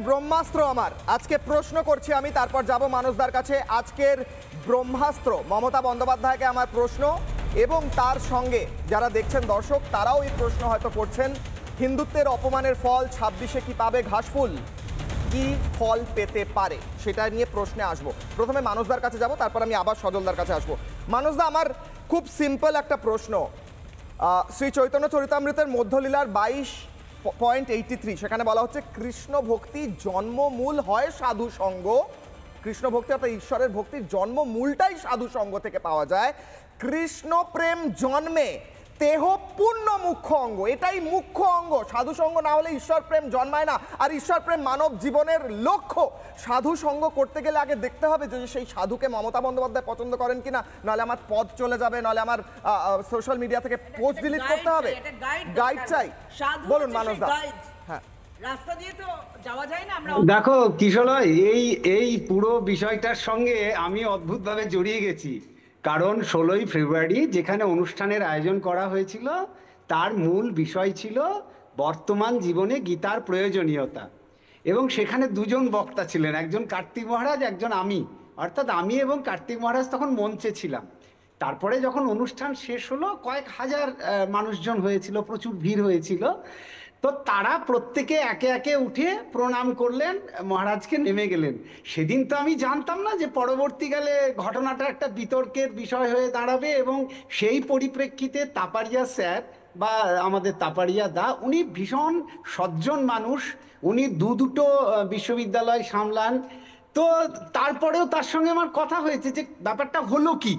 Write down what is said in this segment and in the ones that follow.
ব্রহ্মাস্ত্র আমার আজকে প্রশ্ন করছি আমি, তারপর যাব মানুষদার কাছে। আজকের ব্রহ্মাস্ত্র মমতা বন্দ্যোপাধ্যায়কে আমার প্রশ্ন, এবং তার সঙ্গে যারা দেখছেন দর্শক তারাও এই প্রশ্ন হয়তো করছেন। হিন্দুত্বের অপমানের ফল 26-এ কি পাবে ঘাসফুল? কি ফল পেতে পারে সেটা নিয়ে প্রশ্নে আসবো। প্রথমে মানুষদার কাছে যাব, তারপর আমি আবার সজলদার কাছে আসবো। মানুষদা, আমার খুব সিম্পল একটা প্রশ্ন। শ্রী চৈতন্য চরিতামৃতের মধ্যলীলার 22.83 সেখানে বলা হচ্ছে কৃষ্ণ ভক্তি জন্মমূল হয় সাধু সঙ্গ। কৃষ্ণ ভক্তি অর্থাৎ ঈশ্বরের ভক্তির জন্মমূলটাই সাধু সঙ্গ থেকে পাওয়া যায়। কৃষ্ণ প্রেম জন্মে দেহ পূর্ণ মুখ্য অঙ্গ, এটাই মুখ্য অঙ্গ। সাধু সঙ্গ না হলে ঈশ্বর প্রেম জন্মায় না। আর ঈশ্বর প্রেম মানব জীবনের লক্ষ্য। সাধু সঙ্গ করতে গেলে আগে দেখতে হবে যে সেই সাধুকে মমতা বন্দ্যোপাধ্যায় পছন্দ করেন কিনা, নাহলে আমার পদ চলে যাবে, নাহলে আমার সোশ্যাল মিডিয়া থেকে পোস্ট ডিলিট করতে হবে। গাইড চাই। বলুন মানুষদা। হ্যাঁ, রাস্তা দিয়ে তো যাওয়া যায় না। আমরা দেখো কিশোরয়, এই পুরো বিষয়টার সঙ্গে আমি অদ্ভুতভাবে জড়িয়ে গেছি। কারণ 16ই ফেব্রুয়ারি যেখানে অনুষ্ঠানের আয়োজন করা হয়েছিল তার মূল বিষয় ছিল বর্তমান জীবনে গীতার প্রয়োজনীয়তা, এবং সেখানে দুজন বক্তা ছিলেন, একজন কার্তিক মহারাজ, একজন আমি। অর্থাৎ আমি এবং কার্তিক মহারাজ তখন মঞ্চে ছিলাম। তারপরে যখন অনুষ্ঠান শেষ হলো কয়েক হাজার মানুষজন হয়েছিল, প্রচুর ভিড় হয়েছিল। তো তারা প্রত্যেকে একে একে উঠে প্রণাম করলেন, মহারাজকে নেমে গেলেন। সেদিন তো আমি জানতাম না যে পরবর্তীকালে ঘটনাটা একটা বিতর্কের বিষয় হয়ে দাঁড়াবে, এবং সেই পরিপ্রেক্ষিতে তাপারিয়া স্যার বা আমাদের তাপারিয়া দা, উনি ভীষণ সজ্জন মানুষ, উনি দুটো বিশ্ববিদ্যালয় সামলান। তো তারপরেও তার সঙ্গে আমার কথা হয়েছে যে ব্যাপারটা হলো কি।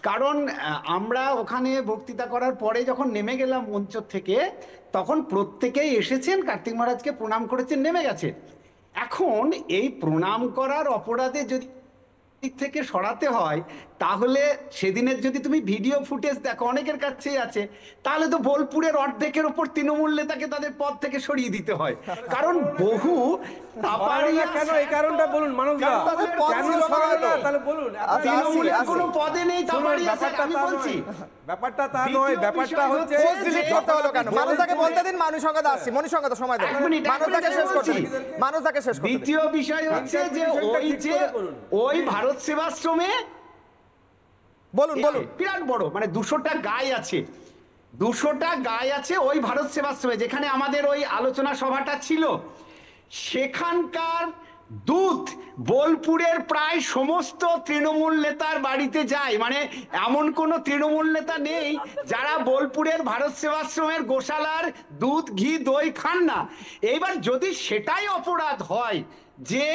কারণ আমরা ওখানে বক্তৃতা করার পরে যখন নেমে গেলাম মঞ্চ থেকে, তখন প্রত্যেকেই এসেছেন, কার্তিক মহারাজকে প্রণাম করেছেন, নেমে গেছেন। এখন এই প্রণাম করার অপরাধে যদি দিক থেকে সরাতে হয়, তাহলে সেদিনের যদি তুমি ভিডিও ফুটেজ দেখো, অনেকের কাছেই আছে, তাহলে তো বোলপুরের অর্ধেকের ওপর তৃণমূল নেতাকে তাদের পদ থেকে সরিয়ে দিতে হয়। কারণ বহু কেন এই কারণটা বলুন মানুষদা, কেন সরালো তাহলে বলুন। তৃণমূলের কোনো পদে নেই তাপারিয়া স্যার, আমি বলছি ব্যাপারটা তা নয়। ব্যাপারটা হচ্ছে মানুষদাকে বলতে দিন, মানুষকে আসছি, মনীষকে সময় দেন, মানুষদাকে শেষ করছি, মানুষদাকে শেষ করছি। দ্বিতীয় বিষয় হচ্ছে যে ওই ভারত সেবাশ্রমে বলুন বলুন বিরাট বড়, মানে 200টা গাই আছে, 200টা গাই আছে ওই ভারত সেবাশ্রমে, যেখানে আমাদের ওই আলোচনা সভাটা ছিল। সেখানকার দুধ বোলপুরের প্রায় সমস্ত তৃণমূল নেতার বাড়িতে যায়। মানে এমন কোনো তৃণমূল নেতা নেই যারা বোলপুরের ভারত সেবাশ্রমের গোশালার দুধ, ঘি, দই খান না। এইবার যদি সেটাই অপরাধ হয় যে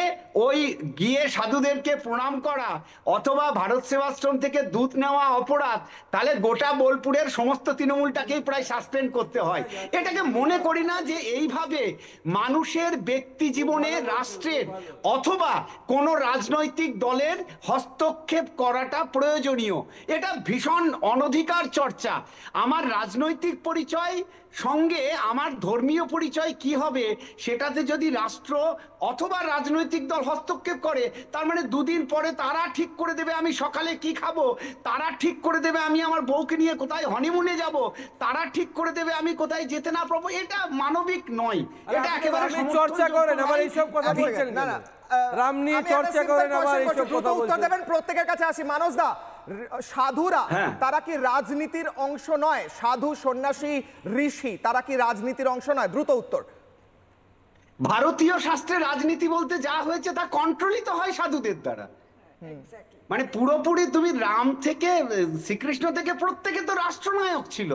ওই গিয়ে সাধুদেরকে প্রণাম করা অথবা ভারত সেবাশ্রম থেকে দুধ নেওয়া অপরাধ, তাহলে গোটা বোলপুরের সমস্ত তৃণমূলটাকেই প্রায় সাসপেন্ড করতে হয়। এটাকে মনে করি না যে এইভাবে মানুষের ব্যক্তি জীবনে রাষ্ট্রের অথবা কোনো রাজনৈতিক দলের হস্তক্ষেপ করাটা প্রয়োজনীয়। এটা ভীষণ অনধিকার চর্চা। আমার রাজনৈতিক পরিচয় সঙ্গে আমার ধর্মীয় পরিচয় কি হবে, সেটাতে যদি রাষ্ট্র অথবা রাজনৈতিক দল হস্তক্ষেপ করে, তার মানে দুদিন পরে তারা ঠিক করে দেবে আমি সকালে কি খাবো, তারা ঠিক করে দেবে আমি আমার বউকে নিয়ে কোথায় হনিমুনে যাব, তারা ঠিক করে দেবে আমি কোথায় যেতে না পারবো। এটা মানবিক নয়, এটা একেবারে চর্চা করেন আবার এইসব কথা বলছেন। না না, রাম নিয়ে চর্চা করেন আবার এইসব কথা বলছেন। উত্তর দেবেন, প্রত্যেকের কাছে আসি। মানুষদা, সাধুরা তারা কি রাজনীতির অংশ নয়? সাধু, সন্ন্যাসী, ঋষি তারা কি রাজনীতির অংশ নয়? দ্রুত উত্তর। ভারতীয় শাস্ত্রে রাজনীতি বলতে যা হয়েছে তা কন্ট্রোলিত হয় সাধুদের দ্বারা। মানে পুরোপুরি তুমি রাম থেকে শ্রীকৃষ্ণ থেকে প্রত্যেকে তো রাষ্ট্রনায়ক ছিল,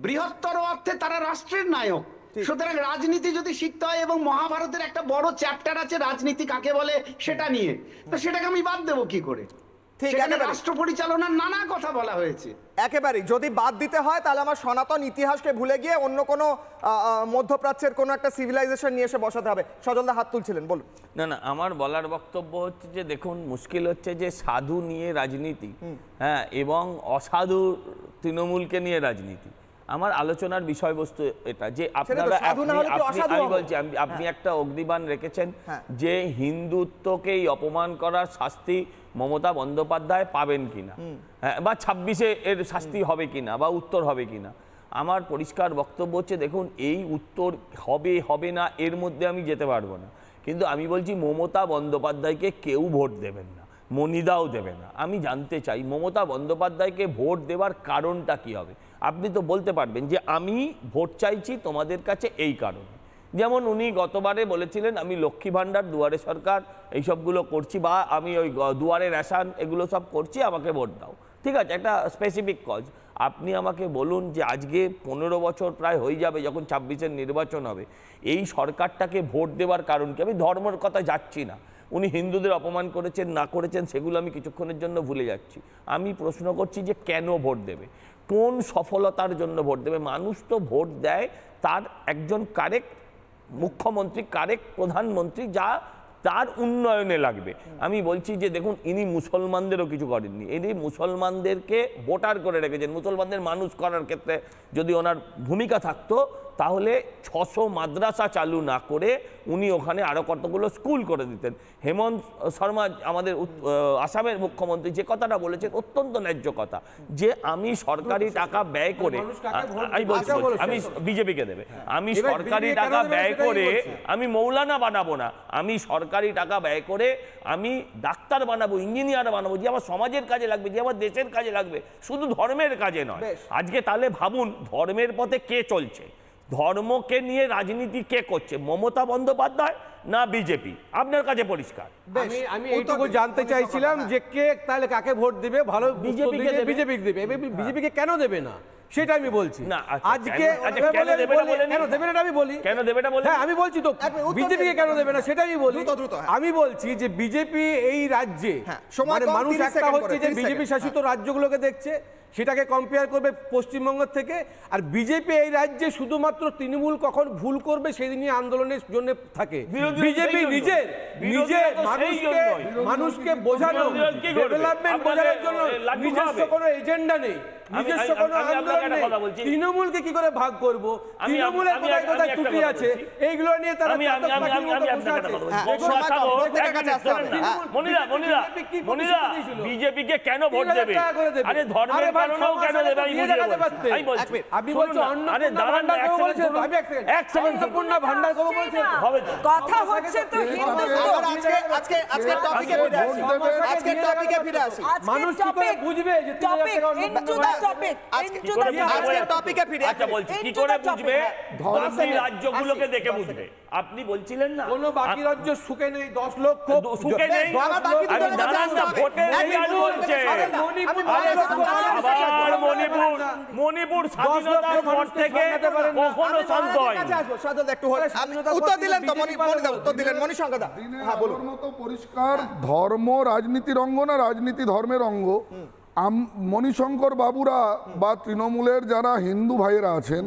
বৃহত্তর অর্থে তারা রাষ্ট্রের নায়ক। সুতরাং রাজনীতি যদি শিখতে হয়, এবং মহাভারতের একটা বড় চ্যাপ্টার আছে রাজনীতি কাকে বলে সেটা নিয়ে, তো সেটাকে আমি বাদ দেবো কি করে? রাষ্ট্র পরিচালনার নানা কথা বলা হয়েছে। একেবারে যদি বাদ দিতে হয় তাহলে আমার সনাতন ইতিহাসকে ভুলে গিয়ে অন্য কোনো মধ্যপ্রাচ্যের কোনো একটা সিভিলাইজেশন নিয়ে এসে বসাতে হবে। সজলদা হাত তুলছিলেন, বলুন। না না, আমার বলার বক্তব্য হচ্ছে যে দেখুন, মুশকিল হচ্ছে যে সাধু নিয়ে রাজনীতি, হ্যাঁ, এবং অসাধু তৃণমূলকে নিয়ে রাজনীতি। আমার আলোচনার বিষয়বস্তু এটা যে আপনারা আমি বলছি, আপনি একটা অগ্নিবাণ রেখেছেন যে হিন্দুত্বকেই অপমান করার শাস্তি মমতা বন্দ্যোপাধ্যায় পাবেন কিনা, বা 26-এ এর শাস্তি হবে কিনা, বা উত্তর হবে কিনা। আমার পরিষ্কার বক্তব্য হচ্ছে দেখুন, এই উত্তর হবে হবে না এর মধ্যে আমি যেতে পারবো না, কিন্তু আমি বলছি মমতা বন্দ্যোপাধ্যায়কে কেউ ভোট দেবেন না, মনিদাও দেবে না। আমি জানতে চাই মমতা বন্দ্যোপাধ্যায়কে ভোট দেওয়ার কারণটা কি হবে। আপনি তো বলতে পারবেন যে আমি ভোট চাইছি তোমাদের কাছে এই কারণে। যেমন উনি গতবারে বলেছিলেন আমি লক্ষ্মী ভাণ্ডার, দুয়ারে সরকার এইসবগুলো করছি, বা আমি ওই দুয়ারে রেশন এগুলো সব করছি, আমাকে ভোট দাও। ঠিক আছে, একটা স্পেসিফিক কজ। আপনি আমাকে বলুন যে আজকে 15 বছর প্রায় হয়ে যাবে যখন 26-এর নির্বাচন হবে, এই সরকারটাকে ভোট দেওয়ার কারণ কি? আমি ধর্মের কথা যাচ্ছি না, উনি হিন্দুদের অপমান করেছেন না করেছেন সেগুলো আমি কিছুক্ষণের জন্য ভুলে যাচ্ছি। আমি প্রশ্ন করছি যে কেন ভোট দেবে, কোন সফলতার জন্য ভোট দেবে? মানুষ তো ভোট দেয় তার একজন কারেক্ট মুখ্যমন্ত্রী, কারেক্ট প্রধানমন্ত্রী, যা তার উন্নয়নে লাগবে। আমি বলছি যে দেখুন, ইনি মুসলমানদেরও কিছু করেননি, ইনি মুসলমানদেরকে ভোটার করে রেখেছেন। মুসলমানদের মানুষ করার ক্ষেত্রে যদি ওনার ভূমিকা থাকতো তাহলে 600 মাদ্রাসা চালু না করে উনি ওখানে আরও কতগুলো স্কুল করে দিতেন। হেমন্ত শর্মা আমাদের আসামের মুখ্যমন্ত্রী যে কথাটা বলেছেন অত্যন্ত ন্যায্য কথা, যে আমি সরকারি টাকা ব্যয় করে, আমি বিজেপিকে দেবে, আমি সরকারি টাকা ব্যয় করে আমি মৌলানা বানাবো না, আমি সরকারি টাকা ব্যয় করে আমি ডাক্তার বানাবো, ইঞ্জিনিয়ার বানাবো, যে আমার সমাজের কাজে লাগবে, যে আমার দেশের কাজে লাগবে, শুধু ধর্মের কাজে নয়। আজকে তাহলে ভাবুন ধর্মের পথে কে চলছে, ধর্মকে নিয়ে রাজনীতি কে করছে, মমতা বন্দ্যোপাধ্যায় না বিজেপি? আপনার কাছে পরিষ্কার। আমি এইটুকু জানতে চাইছিলাম যে কে তাহলে কাকে ভোট দিবে, ভালো বিজেপিকে দেবে। বিজেপিকে দেবে, বিজেপিকে কেন দেবে না সেটা আমি বলছি না। আজকে কেন দেবে না আমি বলি, কেন দেবে না বলে, হ্যাঁ আমি বলছি তো বিজেপিকে কেন দেবে না সেটা আমি বলি। আমি বলছি যে বিজেপি এই রাজ্যে মানে মানুষ একটা হচ্ছে যে বিজেপি শাসিত রাজ্যগুলোকে দেখছে, সেটাকে কম্পেয়ার করবে পশ্চিমবঙ্গ থেকে। আর বিজেপি এই রাজ্যে শুধুমাত্র তৃণমূল কখন ভুল করবে সেই নিয়ে আন্দোলনের জন্য থাকে। বিজেপি নিজে মানুষকে বোঝানো, ডেভেলপমেন্ট বোঝানোর জন্য নিজস্ব কোনো এজেন্ডা নেই, নিজস্ব কোনো আন্দোলন নেই। তৃণমূলকে কি করে ভাগ করবো, তৃণমূলের কোথায় কোথায় ত্রুটি আছে এইগুলো নিয়ে তারা বিজেপিকে কেন ভোট দেবে? আরে ধর্মের কারণেও কেন দেবে আমি বুঝিয়ে বলছি। আমি বলছি আপনি বলছেন আরে দাঁড়ান না, এক সেকেন্ড সম্পূর্ণ ভান্ডার করব বলছেন হবে কথা হচ্ছে তো আজকে টপিকে ফিরে আসি। মানুষ কি করে বুঝবে যে আজকে টপিকে ফিরে আসি। আচ্ছা বলছি কি করে বুঝবে? বাকি রাজ্যগুলোকে দেখে বুঝবে। আপনি বলছিলেন না কোন বাকি রাজ্য সুখে নেই, 10 লক্ষ সুখে নেই। আমি দাঁড়ান না, ভোটের রেজাল্ট বলছে। আবার মণিপুর স্বাধীনতার পর থেকে কখনো শান্ত হয়নি। উত্তর দিলেন তো উত্তর দিলেন মণিশঙ্করদা। হ্যাঁ বলুন। মতো পরিষ্কার ধর্ম রাজনীতির অঙ্গ না, রাজনীতি ধর্মের অঙ্গ। মণিশঙ্কর বাবুরা বা তৃণমূলের যারা হিন্দু ভাইয়েরা আছেন,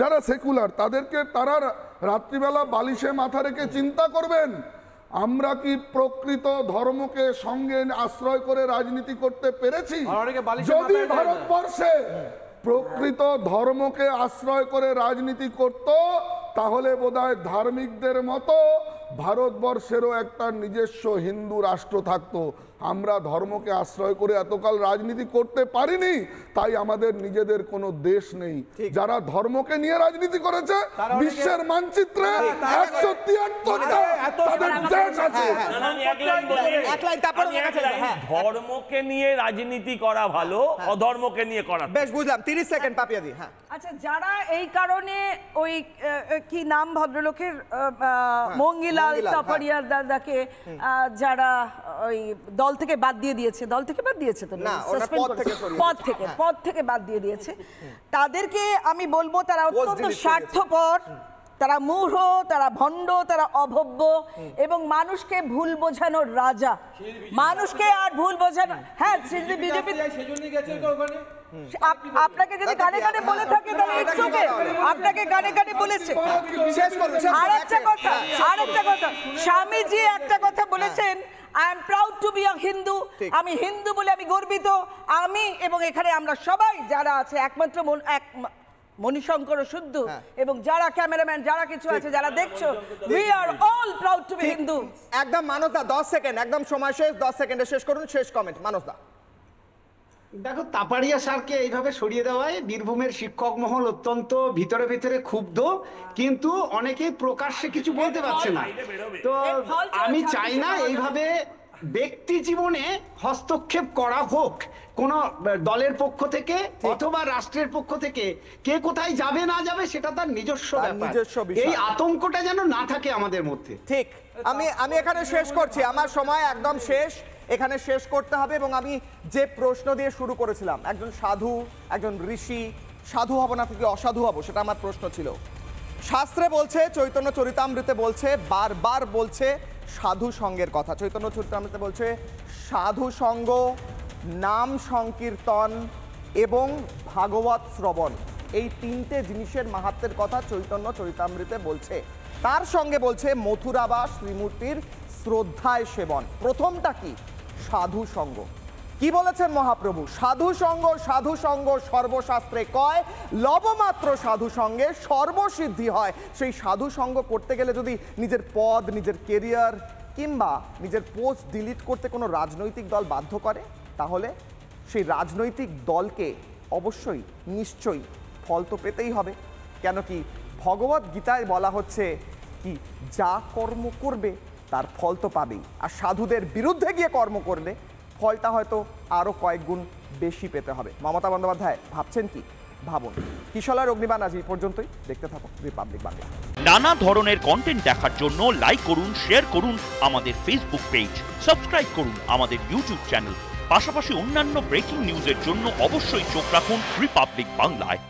যারা সেকুলার তাদেরকে তারা রাত্রিবেলা বালিশে মাথা রেখে চিন্তা করবেন আমরা কি প্রকৃত ধর্মকে সঙ্গে আশ্রয় করে রাজনীতি করতে পেরেছি? যদি ভারতবর্ষে প্রকৃত ধর্মকে আশ্রয় করে রাজনীতি করত তাহলে বোধহয় ধার্মিকদের মতো ভারতবর্ষেরও একটা নিজস্ব হিন্দু রাষ্ট্র থাকতো। আমরা ধর্মকে আশ্রয় করে এতকাল রাজনীতি করতে পারিনি, তাই আমাদের নিজেদের কোনো দেশ নেই। যারা ধর্মকে নিয়ে রাজনীতি করেছে বিশ্বের মানচিত্রে 173টা তাদের দেশ আছে। ধর্মকে নিয়ে রাজনীতি করা ভালো, অধর্মকে নিয়ে করা। বেশ বুঝলাম। 30 সেকেন্ড পাপিয়াদি। হ্যাঁ আচ্ছা, যারা এই কারণে ওই কি নাম ভদ্রলোকের মঙ্গিলাল তপরিয়ার দাদাকে যারা ওই দল থেকে বাদ দিয়ে দিয়েছে, দল থেকে বাদ দিয়েছে তো না, পদ থেকে বাদ দিয়ে দিয়েছে, তাদেরকে আমি বলবো তারা অত্যন্ত স্বার্থপর, তারা মূঢ়, তারা ভণ্ড, তারা অভব্য এবং মানুষকে ভুল বোঝানোর রাজা। মানুষকে আর ভুল বোঝানো, হ্যাঁ বিজেপি আপনাকে যদি গানে গানে বলে থাকে তাহলে ইটস ওকে, আপনাকে গানে গানে বলেছে। আরেকটা কথা স্বামীজি একটা কথা বলেছেন, I am proud to be a Hindu. আমি হিন্দু বলে আমি গর্বিত। আমি এবং এখানে আমরা সবাই যারা আছে একমাত্র মণিশঙ্কর শুদ্ধ এবং যারা ক্যামেরাম্যান যারা কিছু আছে যারা দেখছো, we are all proud to be Hindu. একদম মানসদা 10 সেকেন্ড, একদম সময় শেষ, 10 সেকেন্ডে শেষ করুন, শেষ কমেন্ট মানসদা। দেখো, তাপাড়িয়া স্যারকে এইভাবে সরিয়ে দেওয়ায় বীরভূমের শিক্ষক মহল অত্যন্ত ভিতরে ভিতরে ক্ষুব্ধ, কিন্তু অনেকেই প্রকাশ্যে কিছু বলতে পারছে না। তো আমি চাই না এইভাবে ব্যক্তি জীবনে হস্তক্ষেপ করা হোক কোন দলের পক্ষ থেকে অথবা রাষ্ট্রের পক্ষ থেকে। কে কোথায় যাবে না যাবে সেটা তার নিজস্ব ব্যাপার। এই আতঙ্কটা যেন না থাকে আমাদের মধ্যে। ঠিক। আমি এখানে শেষ করছি, আমার সময় একদম শেষ, এখানে শেষ করতে হবে। এবং আমি যে প্রশ্ন দিয়ে শুরু করেছিলাম, একজন সাধু, একজন ঋষি, সাধু হব না থেকে অসাধু হব, সেটা আমার প্রশ্ন ছিল। শাস্ত্রে বলছে, চৈতন্য চরিতামৃতে বলছে, বারবার বলছে সাধু সঙ্গের কথা। চৈতন্য চরিতামৃতে বলছে সাধু সঙ্গ, নাম সংকীর্তন এবং ভাগবত শ্রবণ, এই তিনটে জিনিসের মাহাত্ম্যের কথা চৈতন্য চরিতামৃতে বলছে। তার সঙ্গে বলছে মথুরা বা শ্রীমূর্তির শ্রদ্ধায় সেবন। প্রথমটা কি? সাধু সঙ্গ। কি বলেছেন মহাপ্রভু? সাধু সঙ্গ সর্বশাস্ত্রে কয়, লবমাত্র সাধু সঙ্গে সর্বসিদ্ধি হয়। সেই সাধু সঙ্গ করতে গেলে যদি নিজের পদ, নিজের কেরিয়ার কিংবা নিজের পোস্ট ডিলিট করতে কোনো রাজনৈতিক দল বাধ্য করে, তাহলে সেই রাজনৈতিক দলকে অবশ্যই নিশ্চয়ই ফল তো পেতেই হবে। কেন কি ভগবত গীতায় বলা হচ্ছে কি, যা কর্ম করবে তার ফল তো পাবেই। আর সাধুদের বিরুদ্ধে গিয়ে কর্ম করলে ফলটা হয়তো আরও কয়েক গুণ বেশি পেতে হবে। মমতা বন্দ্যোপাধ্যায় ভাবছেন কি? ভাবুন। কিশলয় অগ্নিবাণ আজ এই পর্যন্তই। দেখতে থাকুন রিপাবলিক বাংলা। নানা ধরনের কন্টেন্ট দেখার জন্য লাইক করুন, শেয়ার করুন আমাদের ফেসবুক পেজ, সাবস্ক্রাইব করুন আমাদের ইউটিউব চ্যানেল। পাশাপাশি অন্যান্য ব্রেকিং নিউজের জন্য অবশ্যই চোখ রাখুন রিপাবলিক বাংলায়।